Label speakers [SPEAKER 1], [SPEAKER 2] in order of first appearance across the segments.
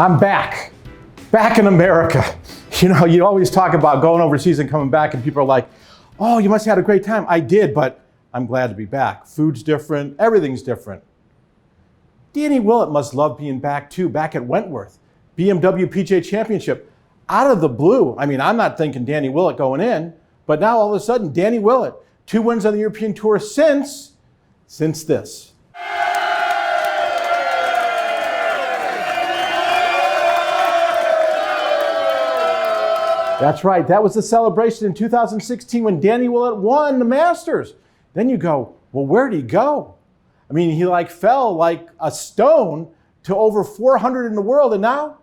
[SPEAKER 1] I'm back in America. You know, you always talk about going overseas and coming back and people are like, oh, you must have had a great time. I did, but I'm glad to be back. Food's different, everything's different. Danny Willett must love being back too, back at Wentworth. BMW PGA Championship, out of the blue. I mean, I'm not thinking Danny Willett going in, but now all of a sudden, Danny Willett, 2 wins on the European Tour since this. That's right, that was the celebration in 2016 when Danny Willett won the Masters. Then you go, well, where'd he go? I mean, he fell like a stone to over 400 in the world, and now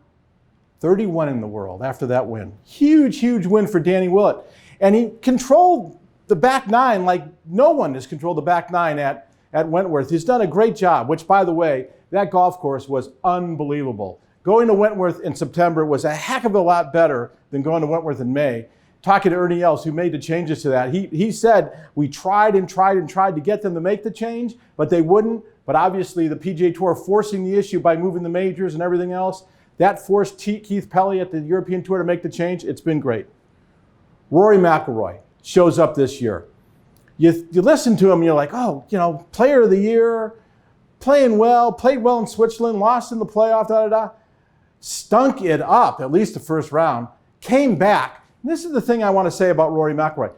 [SPEAKER 1] 31 in the world after that win. Huge, huge win for Danny Willett. And he controlled the back nine like no one has controlled the back nine at Wentworth. He's done a great job, which, by the way, that golf course was unbelievable. Going to Wentworth in September was a heck of a lot better than going to Wentworth in May. Talking to Ernie Els, who made the changes to that, he said, we tried and tried and tried to get them to make the change, but they wouldn't. But obviously the PGA Tour forcing the issue by moving the majors and everything else, that forced Keith Pelley at the European Tour to make the change. It's been great. Rory McIlroy shows up this year. You listen to him, you're like, oh, you know, player of the year, playing well, played well in Switzerland, lost in the playoff, stunk it up, at least the first round, came back. And this is the thing I want to say about Rory McIlroy.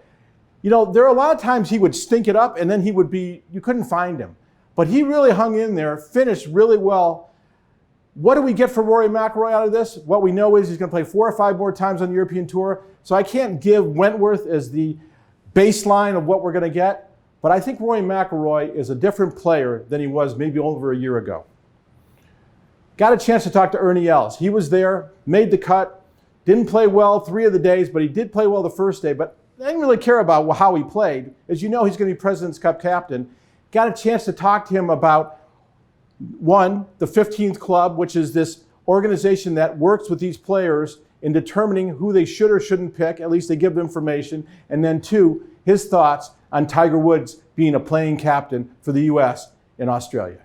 [SPEAKER 1] You know, there are a lot of times he would stink it up and then you couldn't find him. But he really hung in there, finished really well. What do we get for Rory McIlroy out of this? What we know is he's going to play 4 or 5 more times on the European Tour. So I can't give Wentworth as the baseline of what we're going to get. But I think Rory McIlroy is a different player than he was maybe over a year ago. Got a chance to talk to Ernie Els. He was there, made the cut, didn't play well 3 of the days, but he did play well the first day. But I didn't really care about how he played. As you know, he's going to be President's Cup captain. Got a chance to talk to him about, one, the 15th Club, which is this organization that works with these players in determining who they should or shouldn't pick. At least they give information. And then 2, his thoughts on Tiger Woods being a playing captain for the U.S. in Australia.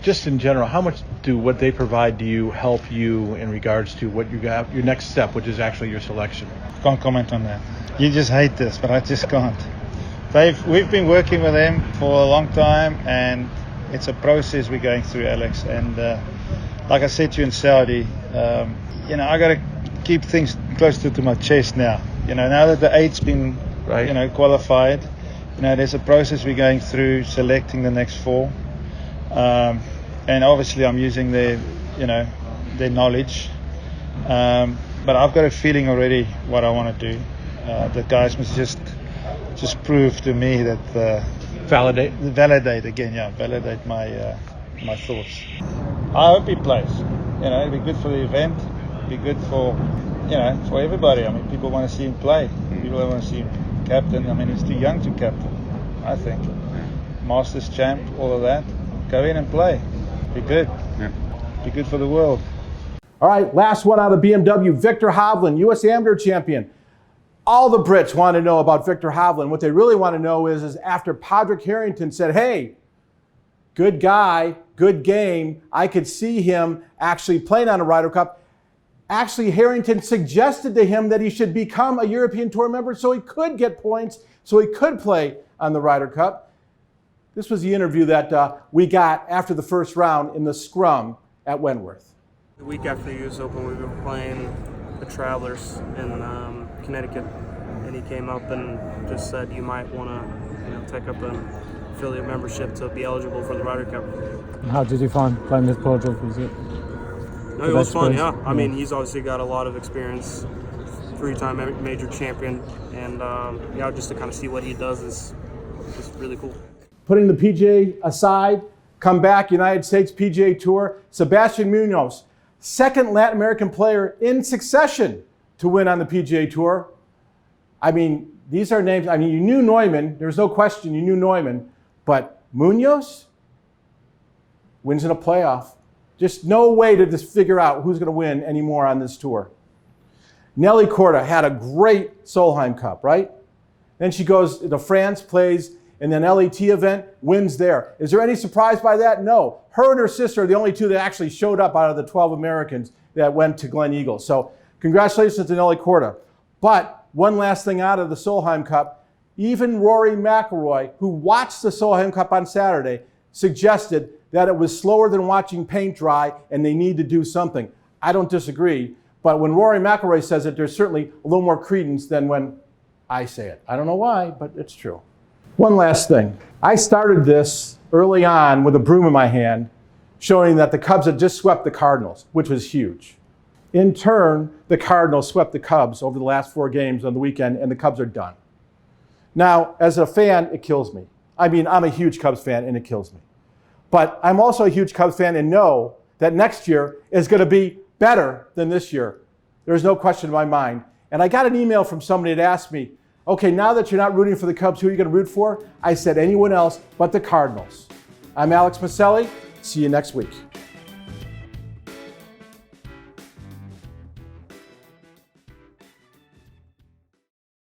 [SPEAKER 1] Just in general, how much do what they provide do you help you in regards to what you got, your next step, which is actually your selection?
[SPEAKER 2] Can't comment on that. You just hate this, but I just can't. We've been working with them for a long time, and it's a process we're going through, Alex. And like I said to you in Saudi, you know, I got to keep things closer to my chest now. You know, now that the 8's been,
[SPEAKER 1] right,
[SPEAKER 2] you know, qualified, you know, there's a process we're going through, selecting the next 4. And obviously I'm using their knowledge. But I've got a feeling already what I want to do. The guys must just prove to me that
[SPEAKER 1] Validate
[SPEAKER 2] my thoughts. I hope he plays. You know, it'd be good for the event. It'd be good for, you know, for everybody. I mean, people want to see him play. People want to see him captain. I mean, he's too young to captain, I think. Masters champ, all of that. Go in and play. Be good. Yeah. Be good for the world.
[SPEAKER 1] All right, last one out of BMW, Victor Hovland, U.S. Amateur champion. All the Brits want to know about Victor Hovland. What they really want to know is after Padraig Harrington said, hey, good guy, good game, I could see him actually playing on a Ryder Cup. Actually, Harrington suggested to him that he should become a European Tour member so he could get points, so he could play on the Ryder Cup. This was the interview that we got after the first round in the scrum at Wentworth.
[SPEAKER 3] The week after the U.S. Open, we were playing the Travelers in Connecticut, and he came up and just said you might want to take up an affiliate membership to be eligible for the Ryder Cup.
[SPEAKER 4] How did you find playing with Padraig? Was it?
[SPEAKER 3] No, it was fun. Yeah, I mean, he's obviously got a lot of experience, 3-time major champion, and just to kind of see what he does is really cool.
[SPEAKER 1] Putting the PGA aside, come back, United States PGA Tour, Sebastian Munoz, second Latin American player in succession to win on the PGA Tour. I mean, these are names, I mean, you knew Neumann, there's no question you knew Neumann, but Munoz wins in a playoff. Just no way to just figure out who's going to win anymore on this tour. Nelly Korda had a great Solheim Cup, right? Then she goes to France, plays in an LET event, wins there. Is there any surprise by that? No. Her and her sister are the only two that actually showed up out of the 12 Americans that went to Glen Eagle. So congratulations to Nelly Korda. But one last thing out of the Solheim Cup, even Rory McIlroy, who watched the Solheim Cup on Saturday, suggested that it was slower than watching paint dry and they need to do something. I don't disagree, but when Rory McIlroy says it, there's certainly a little more credence than when I say it. I don't know why, but it's true. One last thing. I started this early on with a broom in my hand, showing that the Cubs had just swept the Cardinals, which was huge. In turn, the Cardinals swept the Cubs over the last 4 games on the weekend, and the Cubs are done. Now, as a fan, it kills me. I mean, I'm a huge Cubs fan, and it kills me. But I'm also a huge Cubs fan and know that next year is going to be better than this year. There's no question in my mind. And I got an email from somebody that asked me, okay, now that you're not rooting for the Cubs, who are you going to root for? I said anyone else but the Cardinals. I'm Alex Miceli. See you next week.